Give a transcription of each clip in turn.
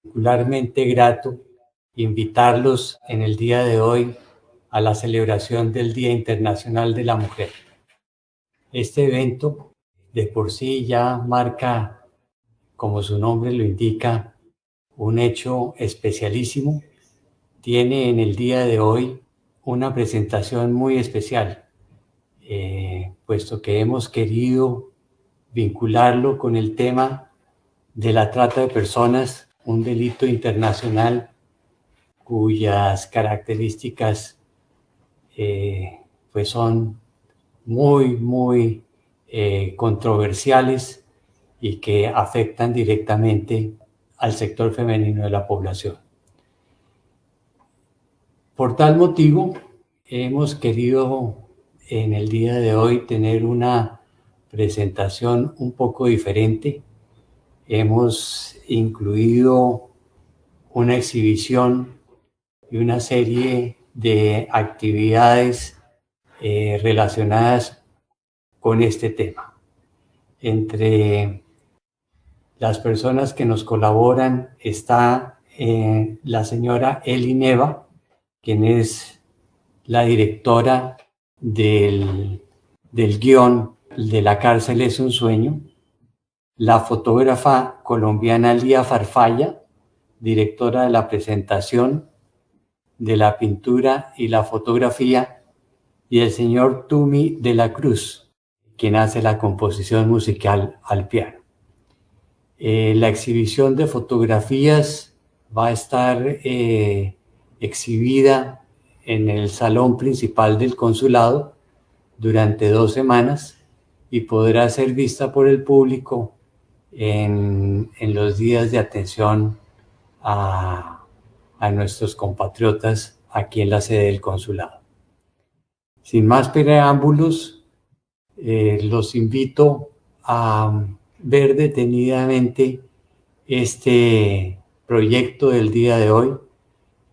Particularmente grato invitarlos en el día de hoy a la celebración del Día Internacional de la Mujer. Este evento de por sí ya marca, como su nombre lo indica, un hecho especialísimo. Tiene en el día de hoy una presentación muy especial, puesto que hemos querido vincularlo con el tema de la trata de personas, un delito internacional cuyas características pues son muy controversiales y que afectan directamente al sector femenino de la población. Por tal motivo, hemos querido en el día de hoy tener una presentación un poco diferente. Hemos incluido una exhibición y una serie de actividades relacionadas con este tema. Entre las personas que nos colaboran está la señora Eli Neva, quien es la directora del guión de La cárcel es un sueño, la fotógrafa colombiana Lía Farfalla, directora de la presentación de la pintura y la fotografía, y el señor Tumi de la Cruz, quien hace la composición musical al piano. La exhibición de fotografías va a estar exhibida en el salón principal del consulado durante 2 semanas y podrá ser vista por el público en los días de atención a nuestros compatriotas aquí en la sede del consulado. Sin más preámbulos, los invito a ver detenidamente este proyecto del día de hoy,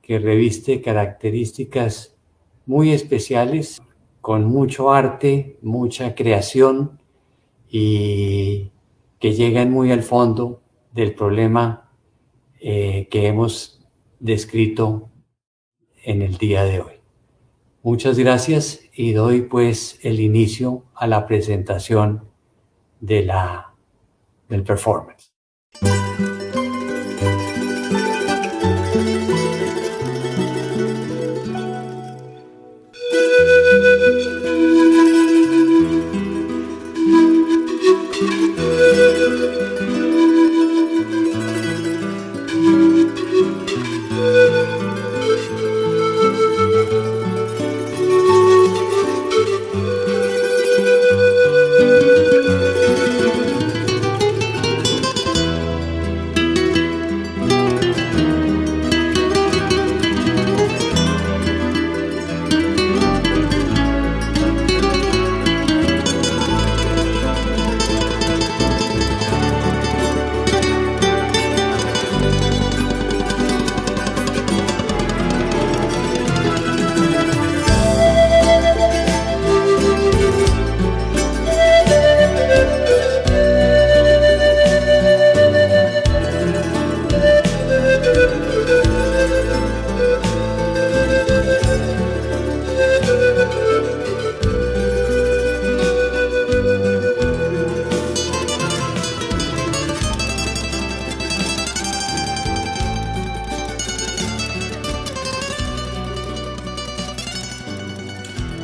que reviste características muy especiales, con mucho arte, mucha creación y que llegan muy al fondo del problema que hemos descrito en el día de hoy. Muchas gracias y doy pues el inicio a la presentación del performance.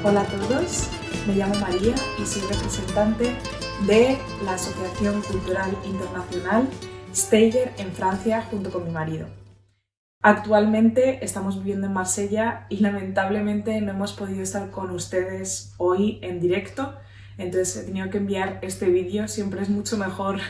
Hola a todos, me llamo María y soy representante de la Asociación Cultural Internacional Steiger en Francia junto con mi marido. Actualmente estamos viviendo en Marsella y lamentablemente no hemos podido estar con ustedes hoy en directo, entonces he tenido que enviar este vídeo. Siempre es mucho mejor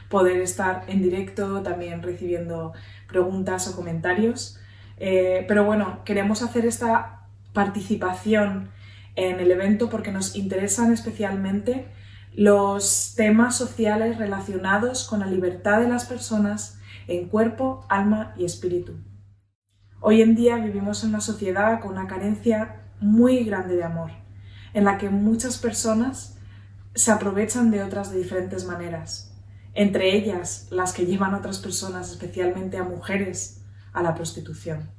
poder estar en directo, también recibiendo preguntas o comentarios, pero bueno, queremos hacer esta participación en el evento porque nos interesan especialmente los temas sociales relacionados con la libertad de las personas en cuerpo, alma y espíritu. Hoy en día vivimos en una sociedad con una carencia muy grande de amor, en la que muchas personas se aprovechan de otras de diferentes maneras. entre ellas las que llevan a otras personas, especialmente a mujeres, a la prostitución.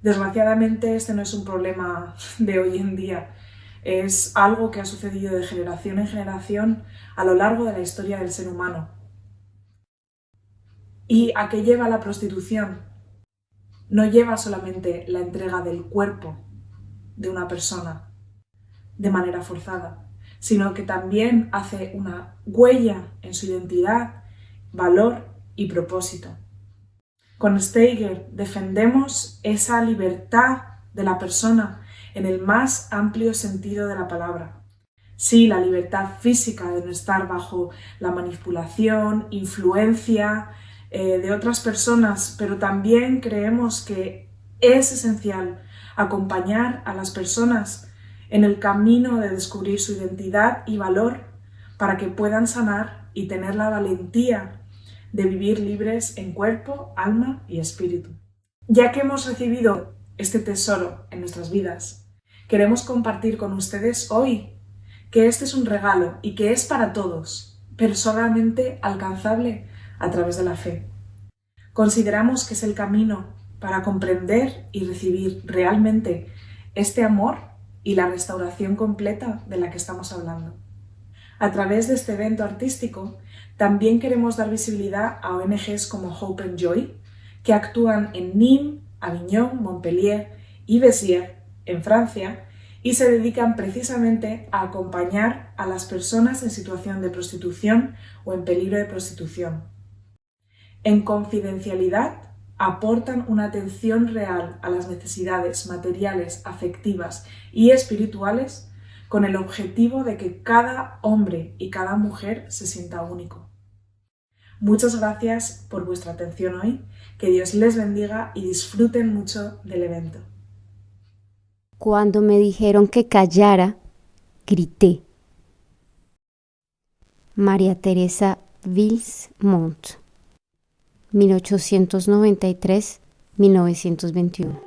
Desgraciadamente, este no es un problema de hoy en día, es algo que ha sucedido de generación en generación a lo largo de la historia del ser humano. ¿Y a qué lleva la prostitución? No lleva solamente la entrega del cuerpo de una persona de manera forzada, sino que también hace una huella en su identidad, valor y propósito. Con Steiger defendemos esa libertad de la persona en el más amplio sentido de la palabra. Sí, la libertad física de no estar bajo la manipulación, influencia de otras personas, pero también creemos que es esencial acompañar a las personas en el camino de descubrir su identidad y valor para que puedan sanar y tener la valentía de vivir libres en cuerpo, alma y espíritu. Ya que hemos recibido este tesoro en nuestras vidas, queremos compartir con ustedes hoy que este es un regalo y que es para todos, pero solamente alcanzable a través de la fe. Consideramos que es el camino para comprender y recibir realmente este amor y la restauración completa de la que estamos hablando. A través de este evento artístico, también queremos dar visibilidad a ONGs como Hope and Joy, que actúan en Nîmes, Avignon, Montpellier y Béziers, en Francia, y se dedican precisamente a acompañar a las personas en situación de prostitución o en peligro de prostitución. En confidencialidad, aportan una atención real a las necesidades materiales, afectivas y espirituales con el objetivo de que cada hombre y cada mujer se sienta único. Muchas gracias por vuestra atención hoy, que Dios les bendiga y disfruten mucho del evento. Cuando me dijeron que callara, grité. María Teresa Vils-Mont, 1893-1921.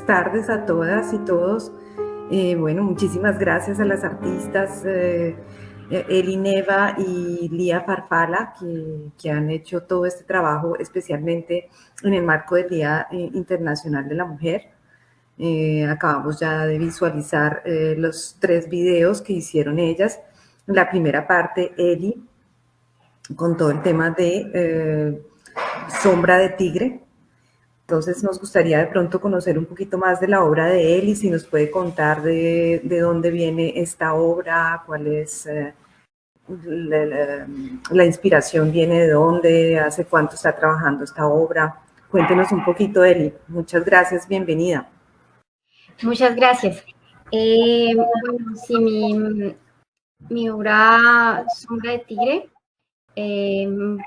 tardes a todas y todos. Bueno, muchísimas gracias a las artistas Eli Neva y Lía Farfala que han hecho todo este trabajo, especialmente en el marco del Día Internacional de la Mujer. Acabamos ya de visualizar los 3 videos que hicieron ellas. La primera parte, Eli, con todo el tema de Sombra de Tigre. Entonces nos gustaría de pronto conocer un poquito más de la obra de Eli, si nos puede contar de dónde viene esta obra, cuál es la inspiración, viene de dónde, hace cuánto está trabajando esta obra. Cuéntenos un poquito, Eli. Muchas gracias, bienvenida. Muchas gracias. Bueno, sí, mi obra Sombra de Tigre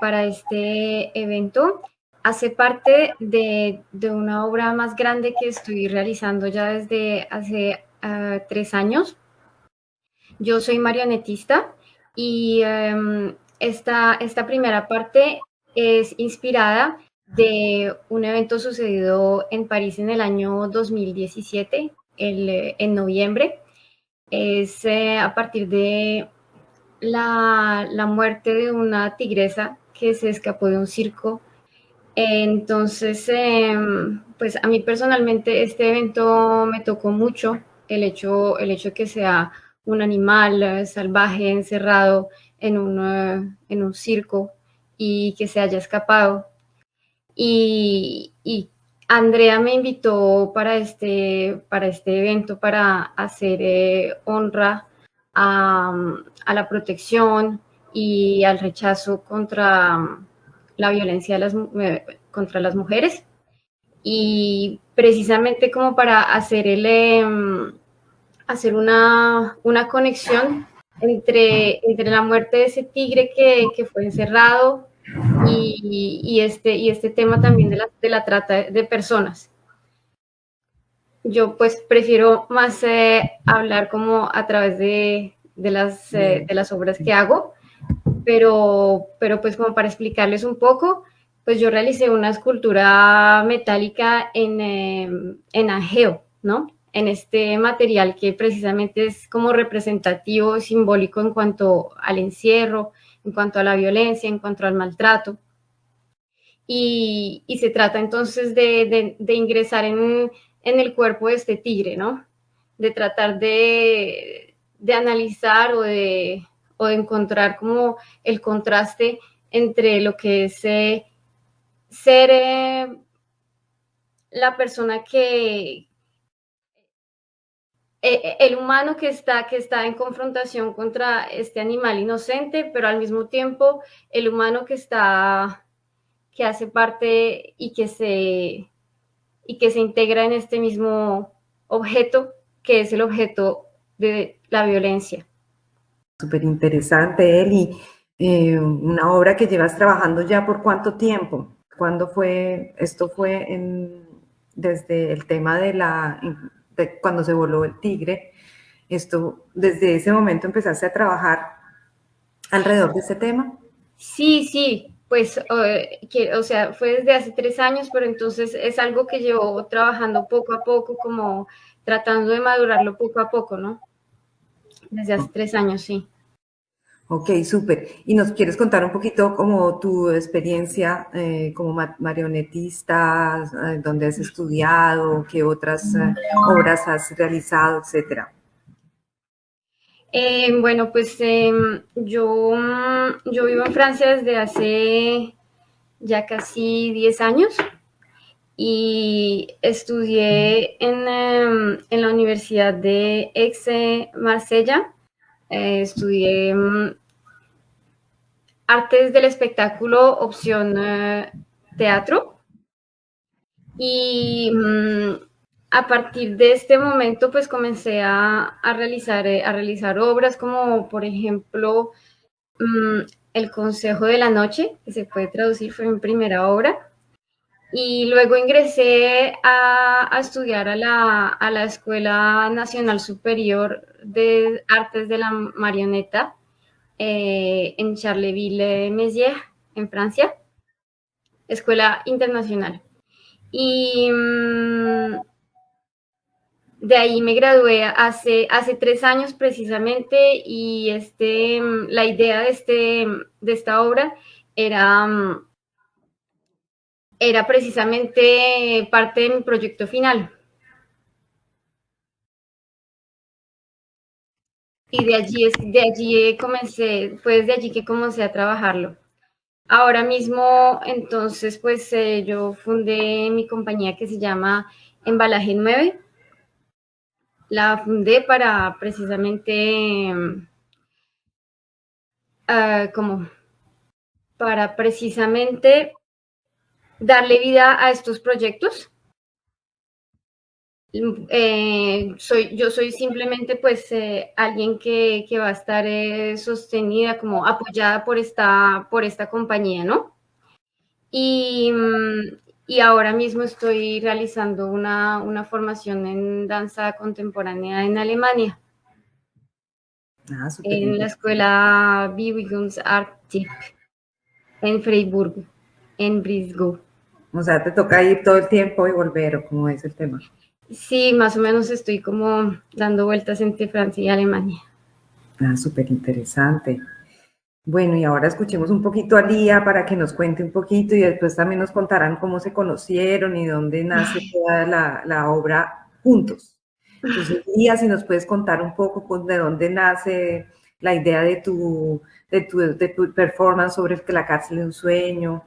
para este evento hace parte de una obra más grande que estoy realizando ya desde hace 3 años. Yo soy marionetista y esta primera parte es inspirada de un evento sucedido en París en el año 2017, en noviembre. Es a partir de la muerte de una tigresa que se escapó de un circo. Entonces, pues a mí personalmente este evento me tocó mucho, el hecho de que sea un animal salvaje encerrado en un circo y que se haya escapado. Y Andrea me invitó para este evento para hacer honra a la protección y al rechazo contra la violencia contra las mujeres, y precisamente como para hacer hacer una conexión entre la muerte de ese tigre que fue encerrado y este tema también de la trata de personas. Yo pues prefiero más hablar como a través de las obras que hago, pero pues como para explicarles un poco, pues yo realicé una escultura metálica en angeo, ¿no? En este material que precisamente es como representativo, simbólico en cuanto al encierro, en cuanto a la violencia, en cuanto al maltrato. Y se trata entonces de ingresar en el cuerpo de este tigre, ¿no? De tratar de analizar o de encontrar como el contraste entre lo que es ser la persona el humano que está en confrontación contra este animal inocente, pero al mismo tiempo el humano que hace parte y que se integra en este mismo objeto, que es el objeto de la violencia. Súper interesante, Eli. Una obra que llevas trabajando ya por ¿cuánto tiempo? ¿Cuándo fue? Esto fue desde el tema de cuando se voló el tigre. Desde ese momento empezaste a trabajar alrededor de ese tema. Sí, pues, o sea, fue desde hace 3 años, pero entonces es algo que llevo trabajando poco a poco, como tratando de madurarlo poco a poco, ¿no? Desde hace 3 años, sí. Ok, súper. ¿Y nos quieres contar un poquito como tu experiencia como marionetista, dónde has estudiado, qué otras obras has realizado, etcétera? Bueno, pues yo vivo en Francia desde hace ya casi 10 años y estudié en la Universidad de Aix-Marsella. Estudié Artes del Espectáculo, opción teatro, y a partir de este momento pues comencé a realizar obras como por ejemplo El Consejo de la Noche, que se puede traducir, fue mi primera obra, y luego ingresé a estudiar a la Escuela Nacional Superior de Artes de la Marioneta en Charleville-Mézières, en Francia, escuela internacional. Y de ahí me gradué hace 3 años precisamente, y la idea de esta obra era precisamente parte de mi proyecto final. Y de allí comencé, fue desde allí que comencé a trabajarlo. Ahora mismo, entonces, pues yo fundé mi compañía que se llama Embalaje 9. La fundé para precisamente darle vida a estos proyectos. Yo soy simplemente pues alguien que va a estar sostenida, como apoyada por esta compañía, ¿no? Y ahora mismo estoy realizando una formación en danza contemporánea en Alemania, en la escuela Bewegungsarttyp en Freiburg, en Brisgau. O sea, ¿te toca ir todo el tiempo y volver, o cómo es el tema? Sí, más o menos estoy como dando vueltas entre Francia y Alemania. Súper interesante. Bueno, y ahora escuchemos un poquito a Lía para que nos cuente un poquito, y después también nos contarán cómo se conocieron y dónde nace toda la obra juntos. Entonces, Lía, si nos puedes contar un poco de dónde nace la idea de tu performance sobre la cárcel de un sueño,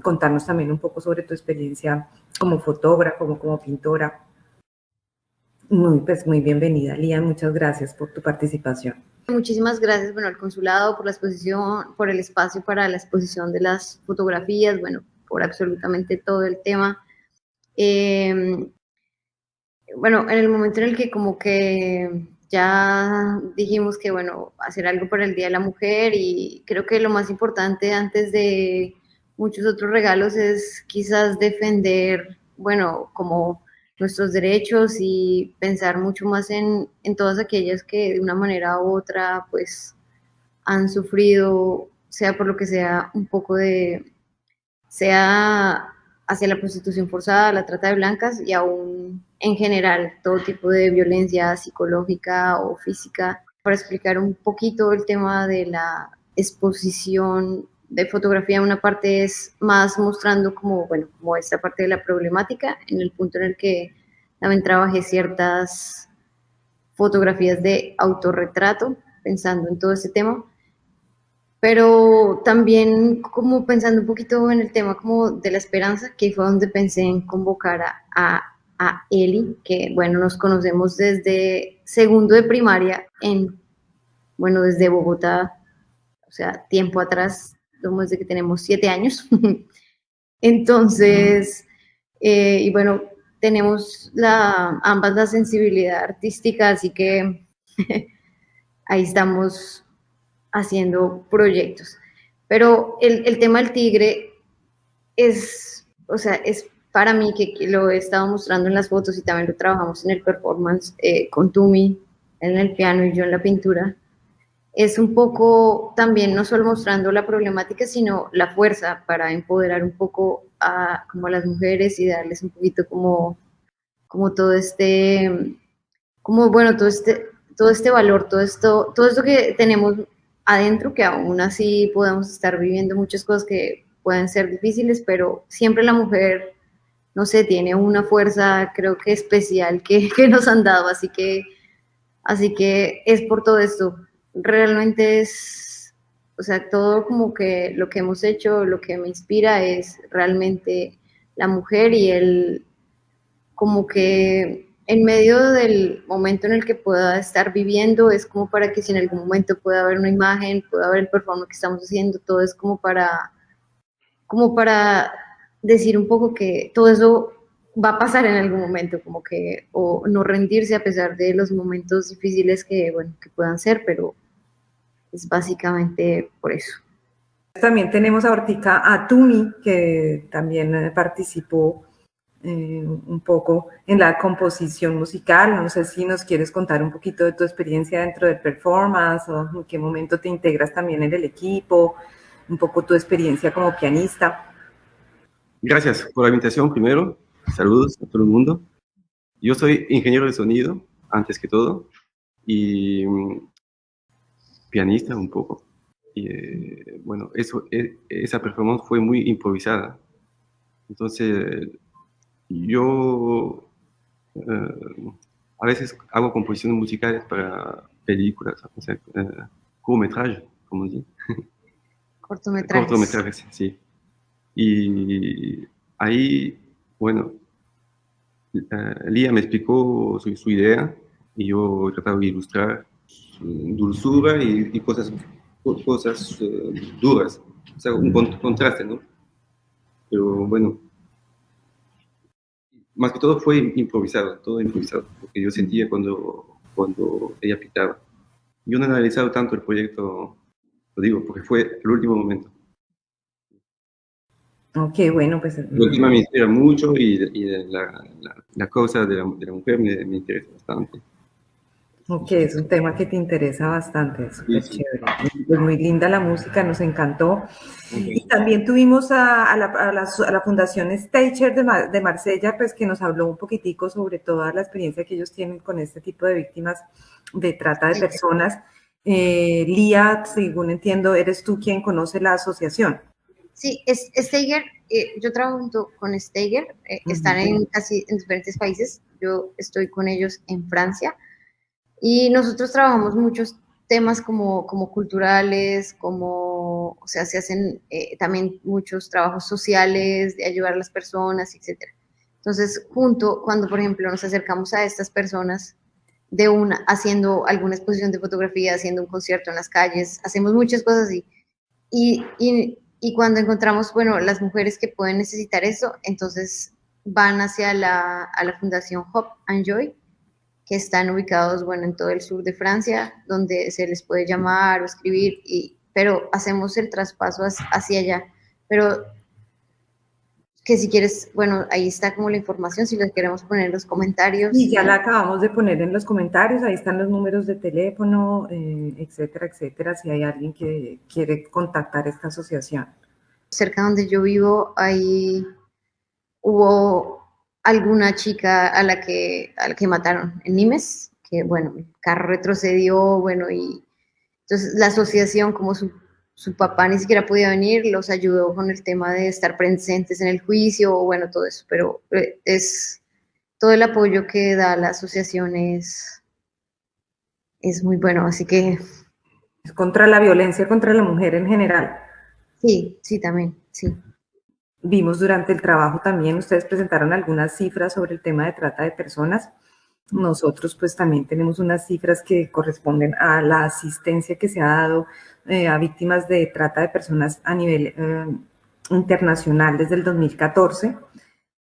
contarnos también un poco sobre tu experiencia como fotógrafa, como pintora. Muy bienvenida, Lía, muchas gracias por tu participación. Muchísimas gracias, bueno, al consulado por la exposición, por el espacio para la exposición de las fotografías, bueno, por absolutamente todo el tema. Bueno, en el momento en el que como que ya dijimos que, bueno, hacer algo para el Día de la Mujer, y creo que lo más importante antes de muchos otros regalos es quizás defender, bueno, como nuestros derechos, y pensar mucho más en todas aquellas que de una manera u otra pues han sufrido, sea por lo que sea, un poco sea hacia la prostitución forzada, la trata de blancas, y aún en general todo tipo de violencia psicológica o física. Para explicar un poquito el tema de la exposición de fotografía, una parte es más mostrando como esta parte de la problemática, en el punto en el que también trabajé ciertas fotografías de autorretrato, pensando en todo este tema, pero también como pensando un poquito en el tema como de la esperanza, que fue donde pensé en convocar a Eli, que bueno, nos conocemos desde segundo de primaria desde Bogotá, o sea, tiempo atrás, desde que tenemos 7 años. Entonces, y bueno, tenemos ambas la sensibilidad artística, así que ahí estamos haciendo proyectos. Pero el tema del tigre es para mí, que lo he estado mostrando en las fotos y también lo trabajamos en el performance con Tumi en el piano y yo en la pintura, es un poco también no solo mostrando la problemática, sino la fuerza para empoderar un poco como a las mujeres y darles un poquito como todo este, todo este valor, todo esto que tenemos adentro, que aún así podemos estar viviendo muchas cosas que pueden ser difíciles, pero siempre la mujer, no sé, tiene una fuerza, creo que especial, que nos han dado, así que es por todo esto. Realmente es, todo como que lo que hemos hecho, lo que me inspira es realmente la mujer, y como que en medio del momento en el que pueda estar viviendo, es como para que si en algún momento pueda haber una imagen, pueda haber el performance que estamos haciendo, todo es como para decir un poco que todo eso va a pasar en algún momento, como que, o no rendirse a pesar de los momentos difíciles que puedan ser, pero es básicamente por eso. También tenemos ahorita a Tumi, que también participó un poco en la composición musical. No sé si nos quieres contar un poquito de tu experiencia dentro del performance, o en qué momento te integras también en el equipo, un poco tu experiencia como pianista. Gracias por la invitación primero. Saludos a todo el mundo. Yo soy ingeniero de sonido, antes que todo, y pianista un poco. Y bueno, esa performance fue muy improvisada. Entonces, yo a veces hago composiciones musicales para películas, o sea, cortometrajes, como dice. Cortometrajes. Cortometrajes, sí. Y ahí, bueno, Lía me explicó su idea y yo he tratado de ilustrar dulzura y cosas duras, o sea, un contraste, ¿no? Pero bueno, más que todo fue improvisado, todo improvisado, porque yo sentía cuando ella pitaba. Yo no he analizado tanto el proyecto, lo digo, porque fue el último momento. Ok, bueno, pues... El tema me inspira mucho y la causa de la mujer me interesa bastante. Ok, es un tema que te interesa bastante, es súper Sí. chévere. Pues muy linda la música, nos encantó. Okay. Y también tuvimos a la Fundación Stager de Marsella, pues que nos habló un poquitico sobre toda la experiencia que ellos tienen con este tipo de víctimas de trata de personas. Lía, según entiendo, eres tú quien conoce la asociación. Sí, Steiger, yo trabajo junto con Steiger, están en diferentes países, yo estoy con ellos en Francia, y nosotros trabajamos muchos temas como culturales, o sea, se hacen también muchos trabajos sociales, de ayudar a las personas, etc. Entonces, cuando por ejemplo nos acercamos a estas personas haciendo alguna exposición de fotografía, haciendo un concierto en las calles, hacemos muchas cosas así, y cuando encontramos, bueno, las mujeres que pueden necesitar eso, entonces van hacia la Fundación Hope and Joy, que están ubicados, bueno, en todo el sur de Francia, donde se les puede llamar o escribir, pero hacemos el traspaso hacia allá. Pero que si quieres, bueno, ahí está como la información, si la queremos poner en los comentarios. Y ya la acabamos de poner en los comentarios, ahí están los números de teléfono, etcétera, etcétera, si hay alguien que quiere contactar esta asociación. Cerca donde yo vivo, ahí hubo alguna chica a la que mataron en Nimes, que bueno, el carro retrocedió, bueno, y entonces la asociación, como su papá ni siquiera podía venir, los ayudó con el tema de estar presentes en el juicio, bueno, todo eso, pero todo el apoyo que da la asociación es muy bueno, así que... Es contra la violencia contra la mujer en general. Sí, también, sí. Vimos durante el trabajo también, ustedes presentaron algunas cifras sobre el tema de trata de personas. Nosotros pues también tenemos unas cifras que corresponden a la asistencia que se ha dado a víctimas de trata de personas a nivel internacional desde el 2014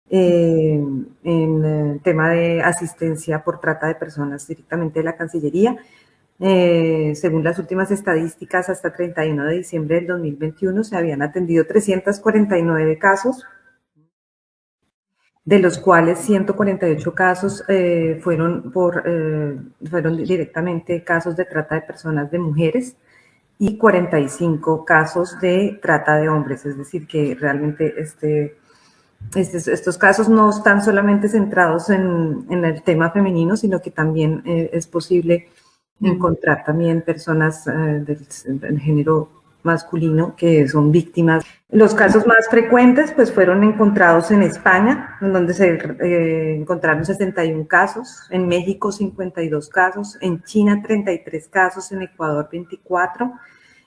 en tema de asistencia por trata de personas directamente de la Cancillería. Según las últimas estadísticas, hasta 31 de diciembre del 2021 se habían atendido 349 casos, de los cuales 148 casos fueron directamente casos de trata de personas de mujeres y 45 casos de trata de hombres, es decir, que realmente estos casos no están solamente centrados en el tema femenino, sino que también es posible encontrar también personas del género masculino que son víctimas. Los casos más frecuentes pues fueron encontrados en España, en donde se encontraron 61 casos, en México 52 casos, en China 33 casos, en Ecuador 24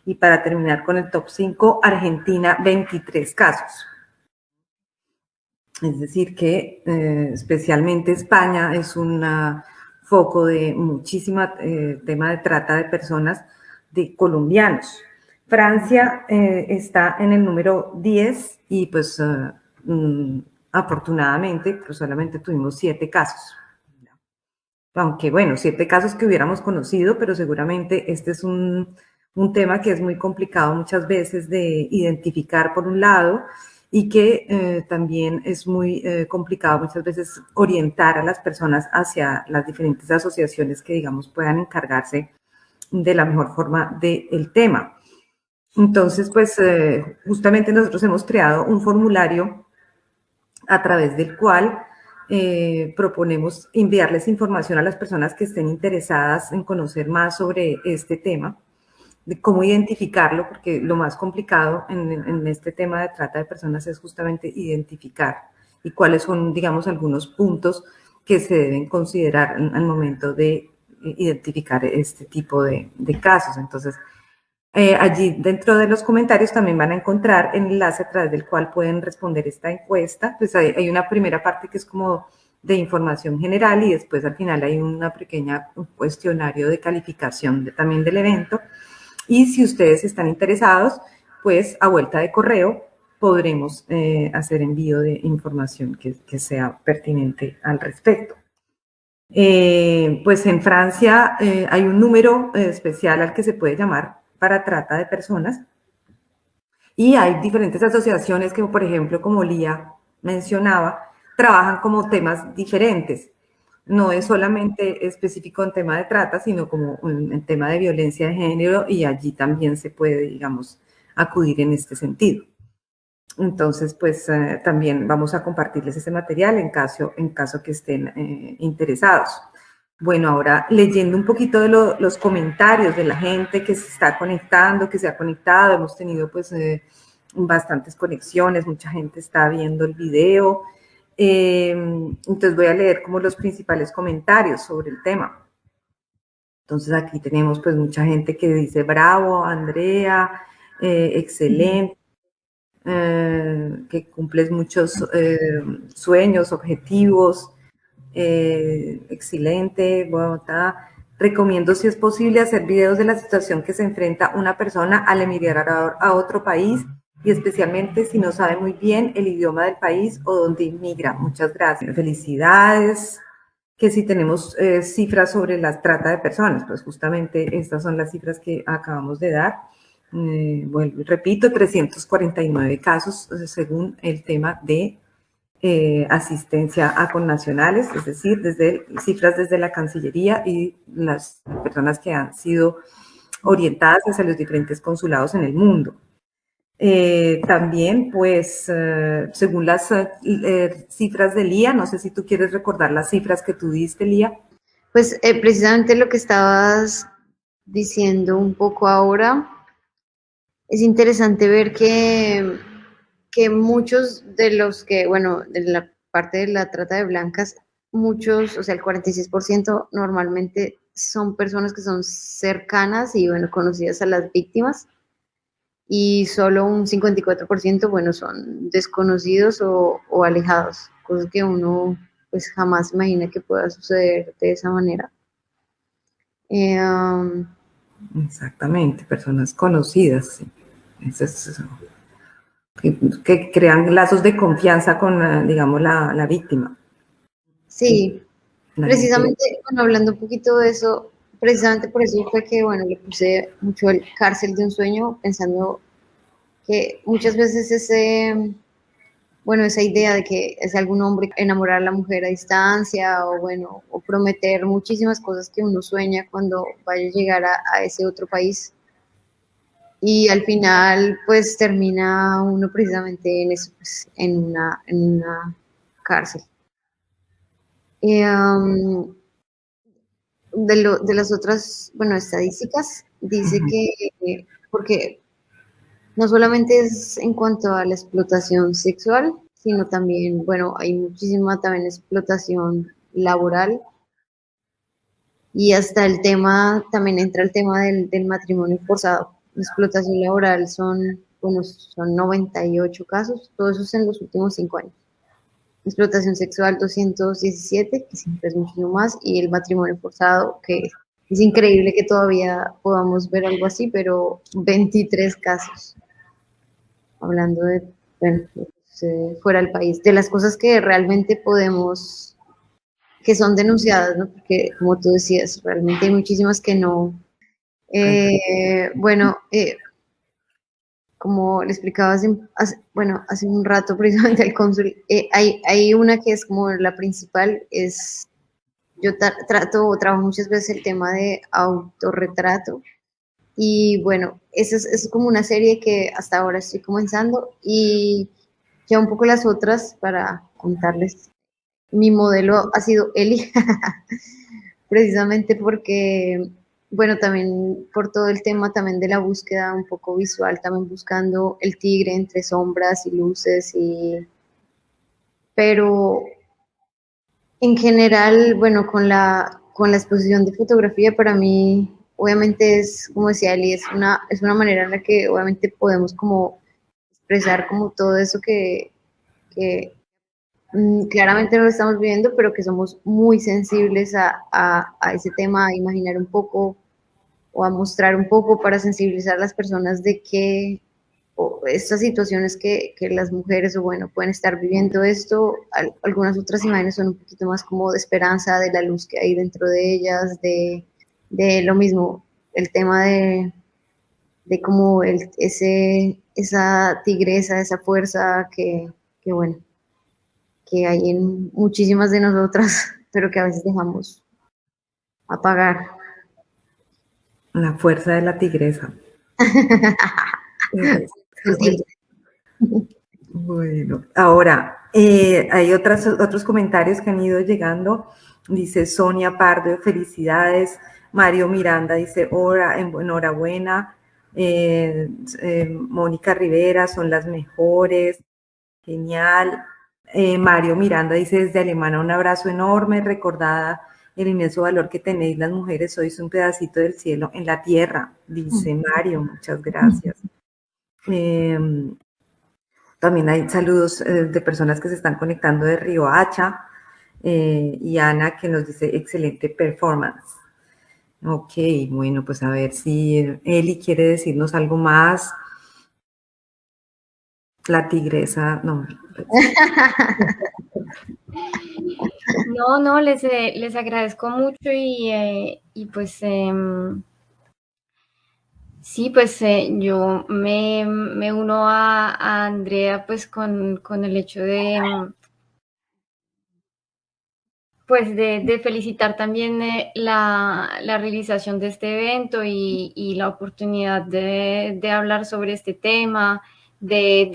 y para terminar con el top 5, Argentina 23 casos. Es decir que especialmente España es una foco de muchísimo tema de trata de personas de colombianos. Francia está en el número 10 y pues afortunadamente pues solamente tuvimos 7 casos. Aunque bueno, 7 casos que hubiéramos conocido, pero seguramente este es un tema que es muy complicado muchas veces de identificar por un lado y que también es muy complicado muchas veces orientar a las personas hacia las diferentes asociaciones que, digamos, puedan encargarse de la mejor forma del tema. Entonces, pues, justamente nosotros hemos creado un formulario a través del cual proponemos enviarles información a las personas que estén interesadas en conocer más sobre este tema, de cómo identificarlo, porque lo más complicado en este tema de trata de personas es justamente identificar y cuáles son, digamos, algunos puntos que se deben considerar al momento de identificar este tipo de casos. Entonces, allí dentro de los comentarios también van a encontrar el enlace a través del cual pueden responder esta encuesta. Pues hay una primera parte que es como de información general y después al final hay una pequeña cuestionario de calificación también del evento. Y si ustedes están interesados, pues a vuelta de correo podremos hacer envío de información que sea pertinente al respecto. Pues en Francia hay un número especial al que se puede llamar para trata de personas y hay diferentes asociaciones que, por ejemplo, como Lía mencionaba, trabajan como temas diferentes. No es solamente específico en tema de trata, sino como en tema de violencia de género y allí también se puede, digamos, acudir en este sentido. Entonces, pues también vamos a compartirles ese material en caso que estén interesados. Bueno, ahora leyendo un poquito de los comentarios de la gente que se está conectando, que se ha conectado, hemos tenido pues bastantes conexiones, mucha gente está viendo el video. Entonces voy a leer como los principales comentarios sobre el tema. Entonces aquí tenemos pues mucha gente que dice bravo, Andrea, excelente, que cumples muchos sueños, objetivos, excelente, Bogotá. Recomiendo si es posible hacer videos de la situación que se enfrenta una persona al emigrar a otro país y especialmente si no sabe muy bien el idioma del país o donde inmigra. Muchas gracias. Felicidades. Que si tenemos cifras sobre la trata de personas, pues justamente estas son las cifras que acabamos de dar. Bueno, repito, 349 casos según el tema de asistencia a connacionales, es decir, cifras desde la Cancillería y las personas que han sido orientadas hacia los diferentes consulados en el mundo. También, pues, según las cifras de Lía, no sé si tú quieres recordar las cifras que tú diste, Lía. Pues precisamente lo que estabas diciendo un poco ahora, es interesante ver que muchos de los que, bueno, de la parte de la trata de blancas, muchos, o sea, el 46% normalmente son personas que son cercanas y, bueno, conocidas a las víctimas, y solo un 54%, bueno, son desconocidos o alejados, cosas que uno pues jamás imagina que pueda suceder de esa manera. Exactamente, personas conocidas, sí. Que crean lazos de confianza con, digamos, la víctima. Sí, precisamente, bueno, hablando un poquito de eso, precisamente por eso fue que, bueno, le puse mucho el Cárcel de un sueño, pensando que muchas veces esa idea de que es algún hombre enamorar a la mujer a distancia o, bueno, o prometer muchísimas cosas que uno sueña cuando vaya a llegar a ese otro país. Y al final, pues, termina uno precisamente en eso, pues, en una cárcel. De las otras, bueno, estadísticas, dice que, porque no solamente es en cuanto a la explotación sexual, sino también, bueno, hay muchísima también explotación laboral y hasta el tema, también entra el tema del matrimonio forzado. La explotación laboral son 98 casos, todo eso es en los últimos 5 años. Explotación sexual 217, que siempre es muchísimo más, y el matrimonio forzado, que es increíble que todavía podamos ver algo así, pero 23 casos. Hablando de, bueno, fuera del país, de las cosas que realmente podemos, que son denunciadas, ¿no? Porque, como tú decías, realmente hay muchísimas que no. Bueno, como le explicaba hace un rato precisamente al cónsul, hay una que es como la principal, yo trabajo muchas veces el tema de autorretrato, y bueno, es como una serie que hasta ahora estoy comenzando, y ya un poco las otras para contarles mi modelo ha sido Eli, precisamente porque, bueno, también por todo el tema también de la búsqueda un poco visual, también buscando el tigre entre sombras y luces, pero en general, bueno, con la exposición de fotografía para mí, obviamente es, como decía Eli, es una manera en la que obviamente podemos como expresar como todo eso que claramente no lo estamos viviendo, pero que somos muy sensibles a ese tema, a imaginar un poco o a mostrar un poco para sensibilizar a las personas de que o estas situaciones que las mujeres o bueno pueden estar viviendo esto, algunas otras imágenes son un poquito más como de esperanza, de la luz que hay dentro de ellas, de lo mismo, el tema de como esa tigresa, esa fuerza que bueno, que hay en muchísimas de nosotras, pero que a veces dejamos apagar. La fuerza de la tigresa. Bueno, ahora hay otros comentarios que han ido llegando. Dice Sonia Pardo, felicidades. Mario Miranda dice, enhorabuena. Mónica Rivera, son las mejores. Genial. Mario Miranda dice, desde Alemania, un abrazo enorme, recordada el inmenso valor que tenéis las mujeres, sois un pedacito del cielo en la tierra, dice Mario, muchas gracias. También hay saludos de personas que se están conectando de Río Hacha, y Ana que nos dice, excelente performance. Ok, bueno, pues a ver si Eli quiere decirnos algo más. La tigresa, no. No, les agradezco mucho y pues sí, pues yo me uno a Andrea pues con el hecho pues de felicitar también la realización de este evento y la oportunidad de hablar sobre este tema, de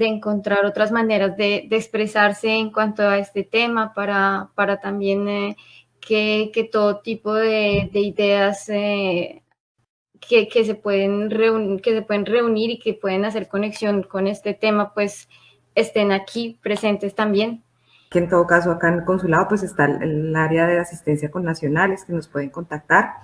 encontrar otras maneras de expresarse en cuanto a este tema para también que todo tipo de ideas que se pueden reunir y que pueden hacer conexión con este tema, pues estén aquí presentes también. Que en todo caso acá en el consulado pues está el área de asistencia con nacionales que nos pueden contactar.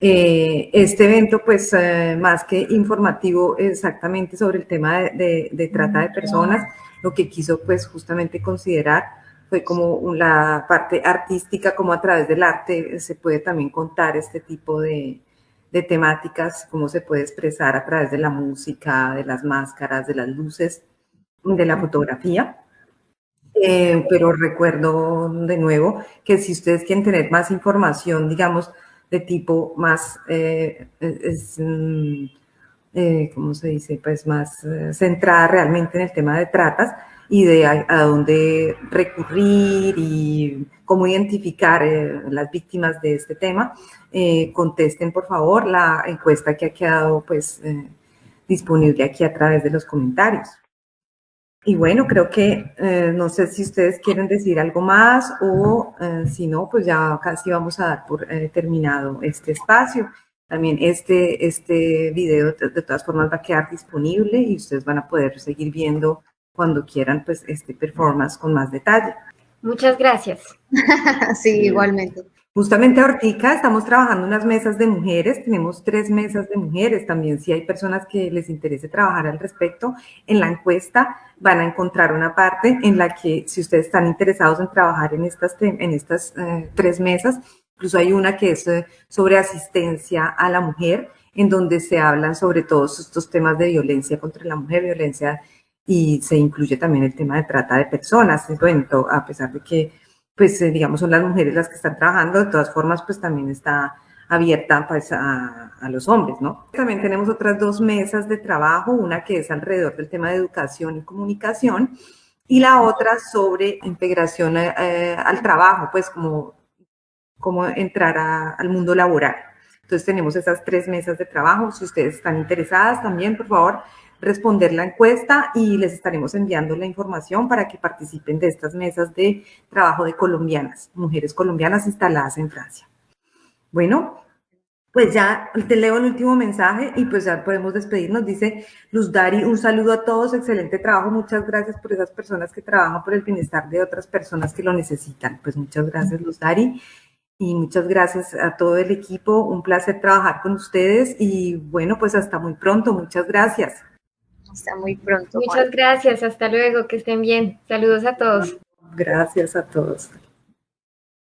Este evento pues más que informativo exactamente sobre el tema de trata de personas, lo que quiso pues justamente considerar fue como la parte artística, como a través del arte se puede también contar este tipo de temáticas, cómo se puede expresar a través de la música, de las máscaras, de las luces, de la fotografía. Pero recuerdo de nuevo que si ustedes quieren tener más información, digamos, de tipo más, ¿cómo se dice? Pues más centrada realmente en el tema de tratas y de a dónde recurrir y cómo identificar las víctimas de este tema, contesten por favor la encuesta que ha quedado pues disponible aquí a través de los comentarios. Y bueno, creo que no sé si ustedes quieren decir algo más o si no, pues ya casi vamos a dar por terminado este espacio. También este video de todas formas va a quedar disponible y ustedes van a poder seguir viendo cuando quieran pues este performance con más detalle. Muchas gracias. Sí, igualmente. Justamente ahorita estamos trabajando unas mesas de mujeres, tenemos 3 mesas de mujeres también, si hay personas que les interese trabajar al respecto, en la encuesta van a encontrar una parte en la que si ustedes están interesados en trabajar en estas 3 mesas, incluso hay una que es sobre asistencia a la mujer, en donde se hablan sobre todos estos temas de violencia contra la mujer, violencia, y se incluye también el tema de trata de personas, bueno, a pesar de que pues digamos son las mujeres las que están trabajando, de todas formas pues también está abierta pues a los hombres, ¿no? También tenemos otras 2 mesas de trabajo, una que es alrededor del tema de educación y comunicación y la otra sobre integración al trabajo, pues como entrar al mundo laboral. Entonces tenemos esas 3 mesas de trabajo, si ustedes están interesadas también, por favor, responder la encuesta y les estaremos enviando la información para que participen de estas mesas de trabajo de colombianas, mujeres colombianas instaladas en Francia. Bueno, pues ya te leo el último mensaje y pues ya podemos despedirnos. Dice Luz Dari, un saludo a todos, excelente trabajo, muchas gracias por esas personas que trabajan por el bienestar de otras personas que lo necesitan. Pues muchas gracias, Luz Dari, y muchas gracias a todo el equipo, un placer trabajar con ustedes y bueno, pues hasta muy pronto, muchas gracias. Hasta muy pronto. Muchas gracias, hasta luego, que estén bien. Saludos a todos. Gracias a todos.